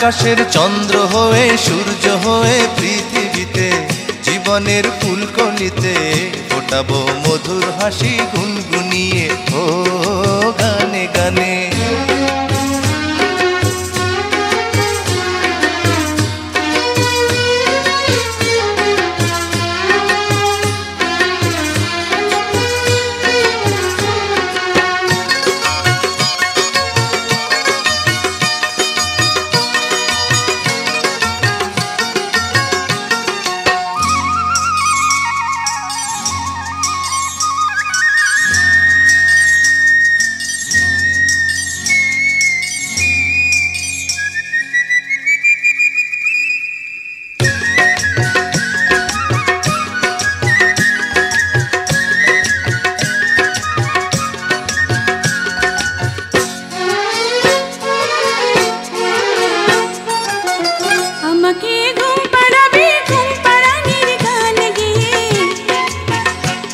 আকাশের চন্দ্র হয়ে সূর্য হয়ে পৃথিবীতে জীবনের ফুলকলিতে ফোটাবো মধুর হাসি গুনগুনিয়ে ও গানে গানে।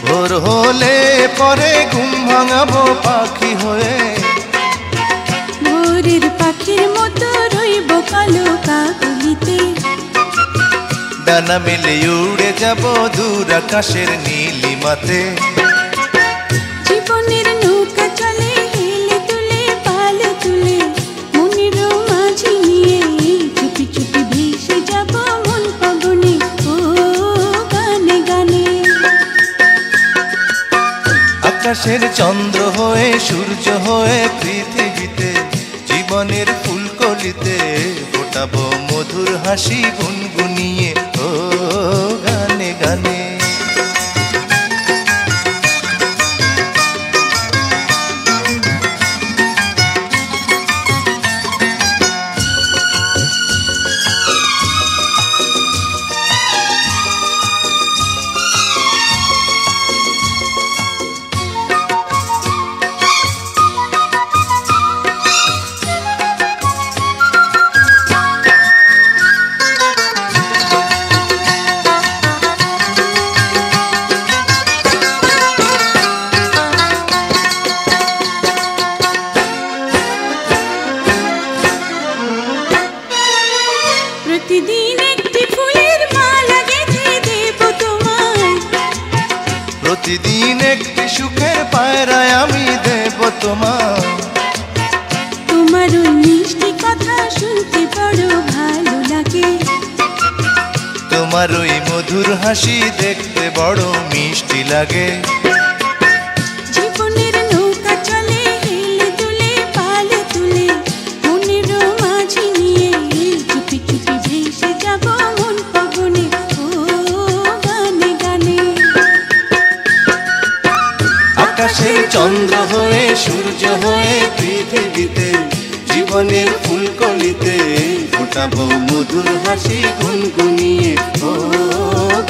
ভোর হলে পরে ঘুম ভাঙাবো পাখি হয়ে, ভোরের পাখির মতো রইব কালো কাকলিতে। ডানা মেলে উড়ে যাব দূর আকাশের নীলিমাতে। জীবনের নৌকা চলে হেলে তুলে পাল তুলে, মনের মাঝি নিয়ে চুপি চুপি ভেসে যাব মন পবনে ও গানে গানে। আকাশের চন্দ্র হয়ে সূর্য হয়ে পৃথিবীতে জীবনের ফুলকলিতে ফোটাবো মধুর হাসি গুনগুনিয়ে ও গানে গানে। প্রতিদিন একটি ফুলের মালা গেঁথে দেব তোমায়, প্রতিদিন একটি সুখের পায়রায় আমি দেব তোমায়। তোমার ওই মিষ্টি কথা শুনতে বড় ভালো লাগে, তোমার ওই মধুর হাসি দেখতে বড় মিষ্টি লাগে। জীবনের নৌকা চলে হেলে তুলে পাল তুলে, মনের মাঝি নিয়ে চুপি চুপি ভেসে যাব মন পবনে ও গানে গানে। আকাশের চন্দ্র হয়ে সূর্য হয়ে পৃথিবীতে জীবনের ফুলকলিতে ফোটাবো মধুর হাসি গুনগুনিয়ে ও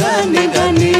গানে গানে।